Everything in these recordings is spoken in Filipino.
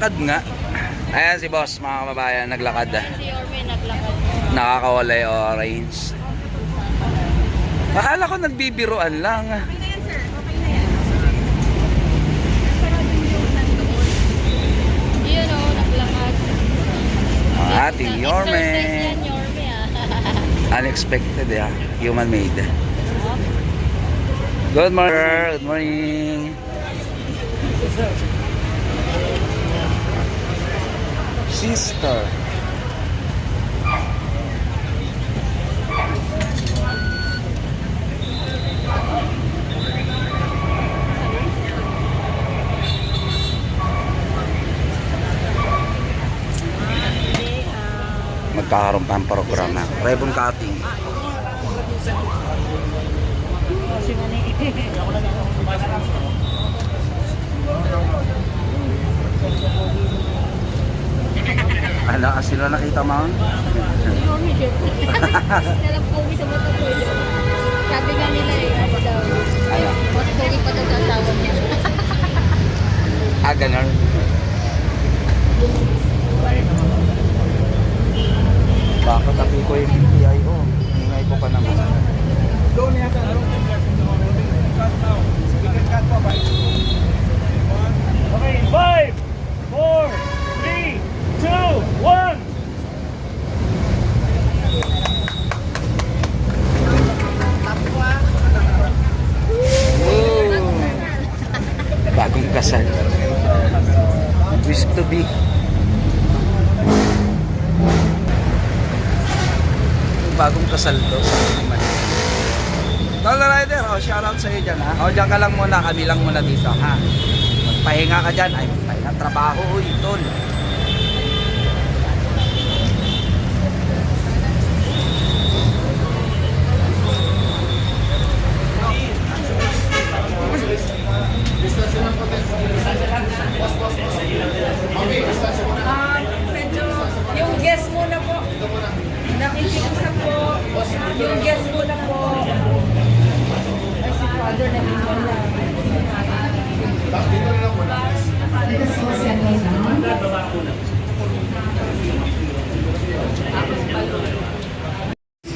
Naglalakad nga. Ayan si boss, mga kababayan, naglakad. Si Orme naglakad. Nakakawalay orange. Akala ko nagbibiruan lang. Okay na yan, sir. Okay na yan. Yun o, naglakad. Ang ating Yorme. Exercise yan, Yorme ah. Unexpected human made. Good morning. Good morning. Sister. Magkakaroon pa ang programa. Ribbon cutting. Ano, sila nakita mo? Yorme, syempre. Nalang pogi sa mata ko yun. Sabi nga nila ano daw. Ano? Mas pogi pa daw sa asawa niya. Ganun. Bakit tabi ko yung PIO? Ingay ko pa naman. Doon yata. Okay, 5, 4, 3, 2, 1. Bagong kasal. Wish to be. Bagong kasal to. Tol Rider, shoutout sa iyo dyan ha. Dyan ka lang muna, kami lang muna dito ha. Magpahinga ka dyan, ay magpahinga. Trabaho, tol. Medyo, yung guest muna po. Nakikiusap po. Yung guest muna po. Ay, si Father nag-iwala.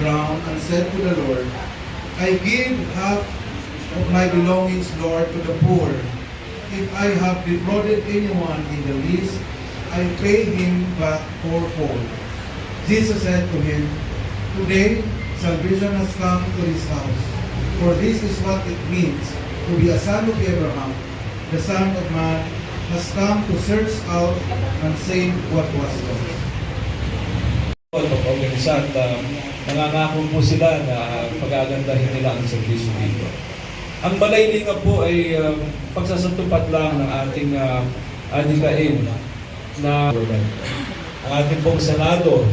Ground and said to the Lord, I give half of my belongings, Lord, to the poor. If I have defrauded anyone in the least, I pay him back fourfold. Jesus said to him, Today salvation has come to this house, for this is what it means to be a son of Abraham. The Son of Man has come to search out and save what was lost. Minsan, nangangako po sila na pag-agandahin nila ang servisyo dito. Ang Malaylinga po ay pagsasatupad lang ng ating adikain na ang ating pong Senado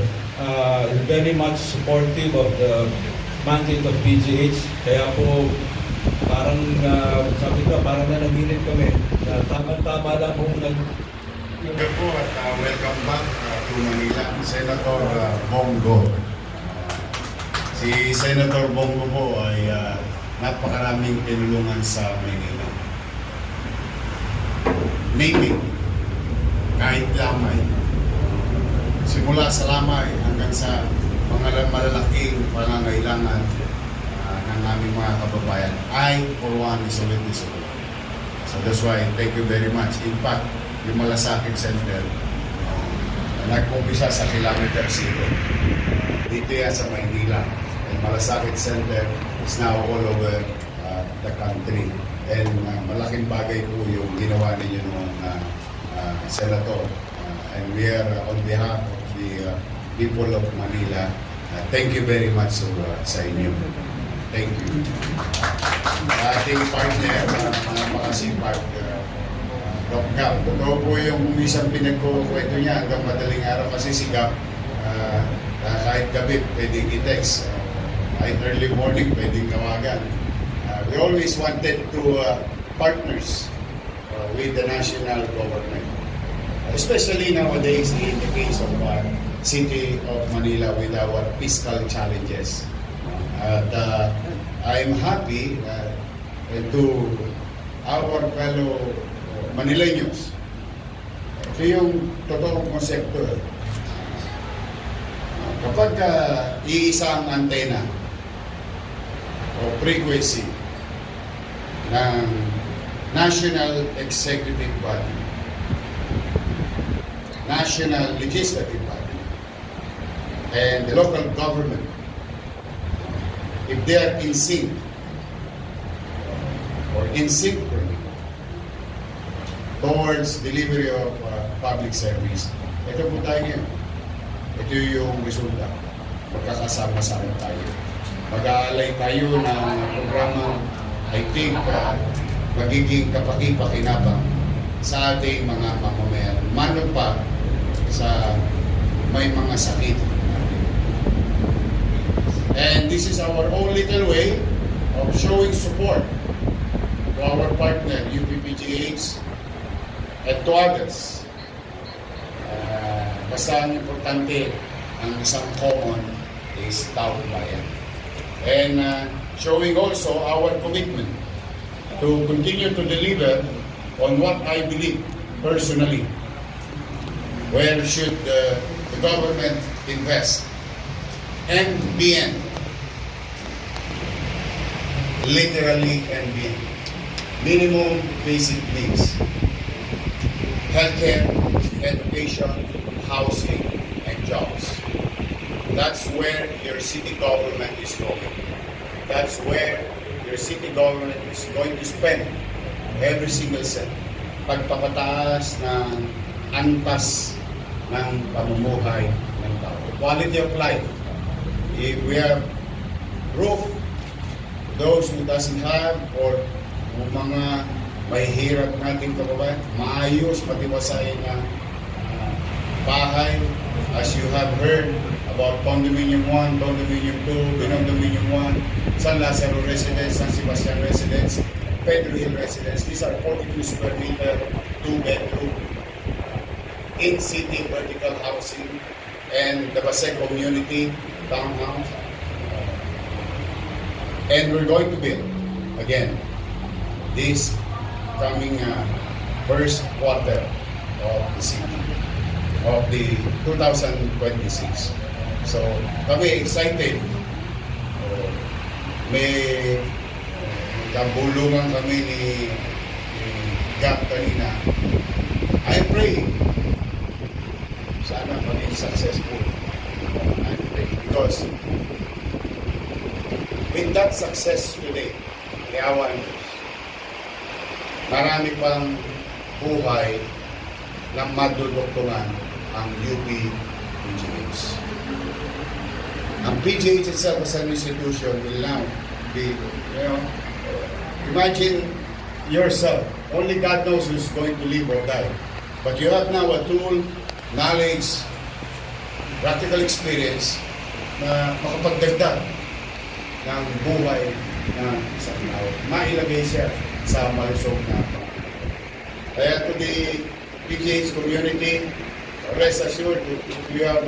very much supportive of the mandate of PGH. Kaya po parang sabi ko, parang nanaginip kami na tama-tama lang po Po at welcome back to Manila, Senator Bongo. Si Senator Bongo po ay napakaraming tinulungan sa Manila. Naming, kahit lamay. Simula sa lamay hanggang sa mga malalaking pangangailangan ng aming mga kababayan. I, for one, is already support. So that's why, thank you very much. In fact, yung Malasakit Center, nag-umpisa sa kilometer 0. Dito yan sa Maynila. And Malasakit Center is now all over the country. And malaking bagay po yung ginawa ninyo ng Senator. And we are on behalf of the people of Manila. Thank you very much sa inyo. Thank you. Ating partner, makasipag, Doc Gap. Totoo po yung minsan pinagkukwento niya hanggang madaling araw kasi si Gap, kahit gabi pwedeng i-text, kahit early morning pwedeng tawagan. We always wanted to partners with the national government, especially nowadays in the case of City of Manila with our fiscal challenges. At I'm happy to our fellow Manileños Ito yung totoong konsepto. Kapag iisa ang antena o frequency ng National Executive Body, National Legislative Body, and the local government, if they are in sync or in synchrony towards delivery of public service, ito po tayo ngayon. Ito yung resulta. Magkakasama-sama tayo. Mag-aalay tayo ng programa, I think, magiging kapaki-pakinabang sa ating mga mamamayan. Mano pa sa may mga sakit. And this is our own little way of showing support to our partner, UPPGH, and to others. Basta ang importante, ang isang common is taong bayan. And showing also our commitment to continue to deliver on what I believe personally. Where should the government invest? And beyond. Literally and beyond. Minimum basic needs. Healthcare, education, housing, and jobs. That's where your city government is going. That's where your city government is going to spend every single cent. Pagpapataas ng antas ng pamumuhay ng tao. Quality of life. If we have roof, those who doesn't have, or mga may hirap nating kababayan, maayos, matiwasay na bahay, as you have heard about Condominium 1, Condominium 2, Condominium 1, San Lazaro Residence, San Sebastian Residence, Pedro Hill Residence. These are 42 square meter, 2-bedroom, in-city vertical housing, and the Basek community townhouse. And we're going to build, again, this coming first quarter of the city, of the 2026. So, kami excited. May kabulungan kami ni Gap kanina. I'm praying. Sana maging successful. I'm praying. Because with that success today, iawan, marami pang buhay na maduduktungan ang UP PGH. Ang PGH itself as an institution will now be, imagine yourself, only God knows who's going to live or die. But you have now a tool, knowledge, practical experience na makapagdagdag ng buhay ng isang tao. Mailagay siya sa malusog na. Kaya to the PGH community, rest assured you have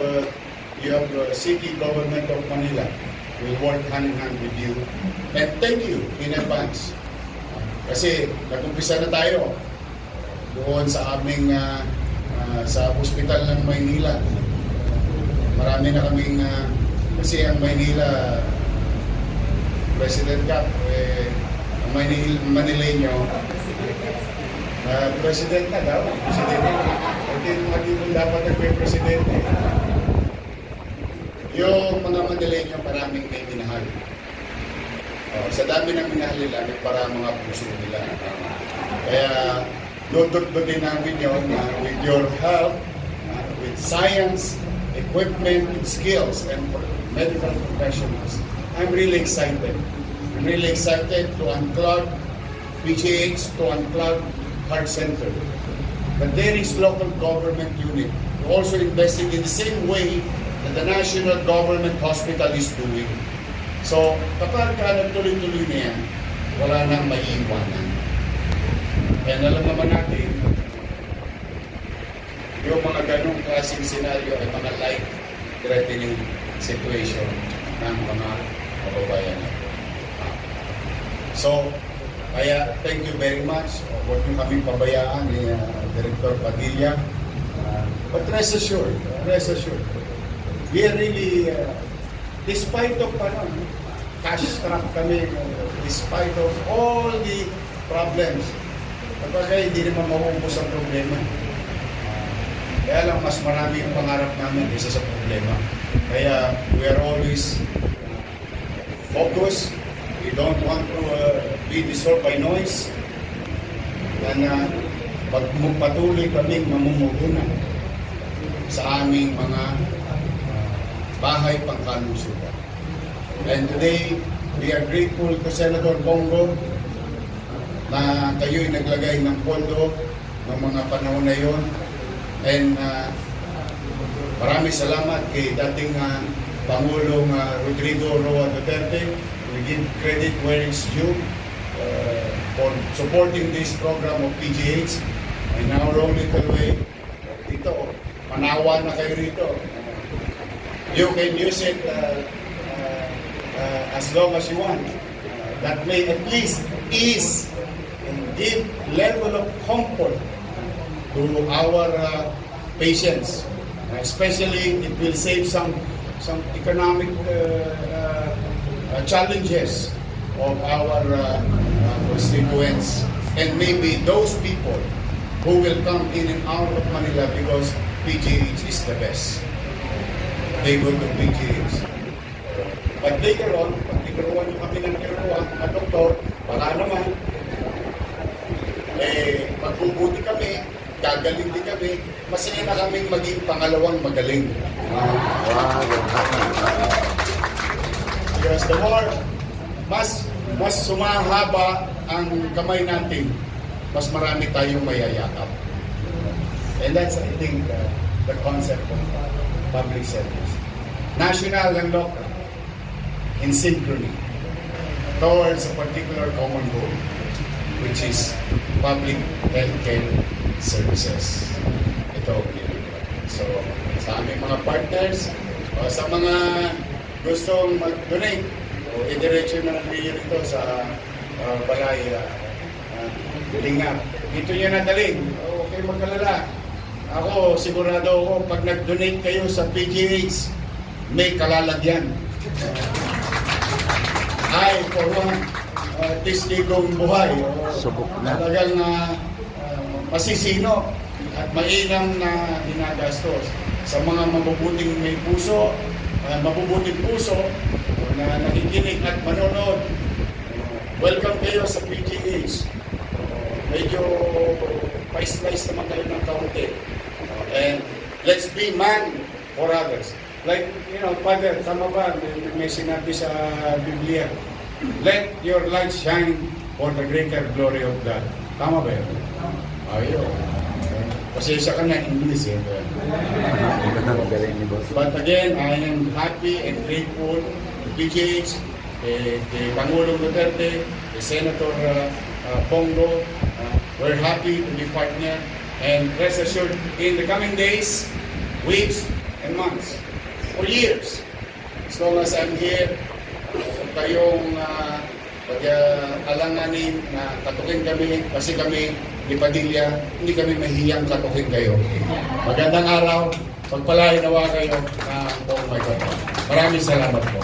city government of Manila will work hand in hand with you. And thank you in advance. Kasi nag-umpisa na tayo doon sa aming sa hospital ng Maynila. Marami na kaming kasi ang Maynila President Gap, ang Manileño, President na daw, Presidente. Hindi mo dapat nagpe-Presidente. Yung mga Manileño, maraming may minahal. Sa dami ng minahal nila, para mga puso nila. Kaya, dudut-dutin namin yun with your help, with science, equipment, with skills, and medical professionals. I'm really excited. I'm really excited to unclog PGH, to unclog Heart Center. But there is local government unit also investing in the same way that the national government hospital is doing. So, kapag nagtuloy-tuloy na yan, wala nang maiiwanan. Kaya alam naman natin, yung mga ganong klaseng senaryo ay mga life-threatening situation ng mga kababayan natin. So, kaya thank you very much. Huwag nyo kaming pabayaan ni Director Padilla But rest assured, we are really, despite of cash strapped kami, despite of all the problems, kapag hindi naman mauubos ang problema. Kaya lang mas marami yung pangarap namin kaysa sa problema. Kaya we are always focused. We don't want to be disturbed by noise. And patuloy kaming mamumuhunan sa aming mga bahay pangkalusugan. And today, we are grateful to Senator Bongo na kayo'y naglagay ng pondo ng mga panahon na yun. And maraming salamat kay dating Pangulong Rodrigo Roa Duterte. We give credit where it's due for supporting this program of PGH. And now rolling away dito, manawa na kayo rito. You can use it as long as you want. That may at least ease and give level of comfort to our patients. Especially, it will save some economic challenges of our constituents, and maybe those people who will come in and out of Manila because PGH is the best. They go to PGH. But later on, pag tinuruan nyo kami ng tinuruan, mga doktor, baka naman, magbubuti kami, gagaling din kami, masaya na kaming maging pangalawang magaling. Because the more, mas sumahaba ang kamay natin, mas marami tayong mayayakap. And that's, I think, the concept of public service. National and local, in synchrony, towards a particular common goal, which is public healthcare services. Ito, so, sa aming mga partners, o sa mga gustong mag-donate, o i-diretso na natin ito sa balay Lingap. Dito nyo nadalhin. Huwag kayo magkalala. Ako, sigurado ako, pag nag-donate kayo sa PGH, may kalalagyan. I, for one, testigong buhay. Subok na. Talagang masisino at mainam na ginagastos. Sa mga mabubuting may puso, mabubuting puso na nakikinig at manonood, welcome kayo sa PGH. Medyo pa-slice naman kayo ng kaunti. And let's be man for others. Like, Father, tama ba? May sinabi sa Biblia, let your light shine for the greater glory of God. Tama ba yun? Ayun. Pasensya ka na English eh. But again, I am happy and grateful to PGH, kay Pangulong Duterte, kay Senator Bongo. We're happy to be partner, and rest assured, in the coming days, weeks, and months, for years, as long as I'm here, kayong pag-alanganin na katukin kami, kasi kami ni Padilla, hindi kami mahiyang katukin kayo. Magandang araw, pagpalain nawa kayo na oh my God. Maraming salamat po.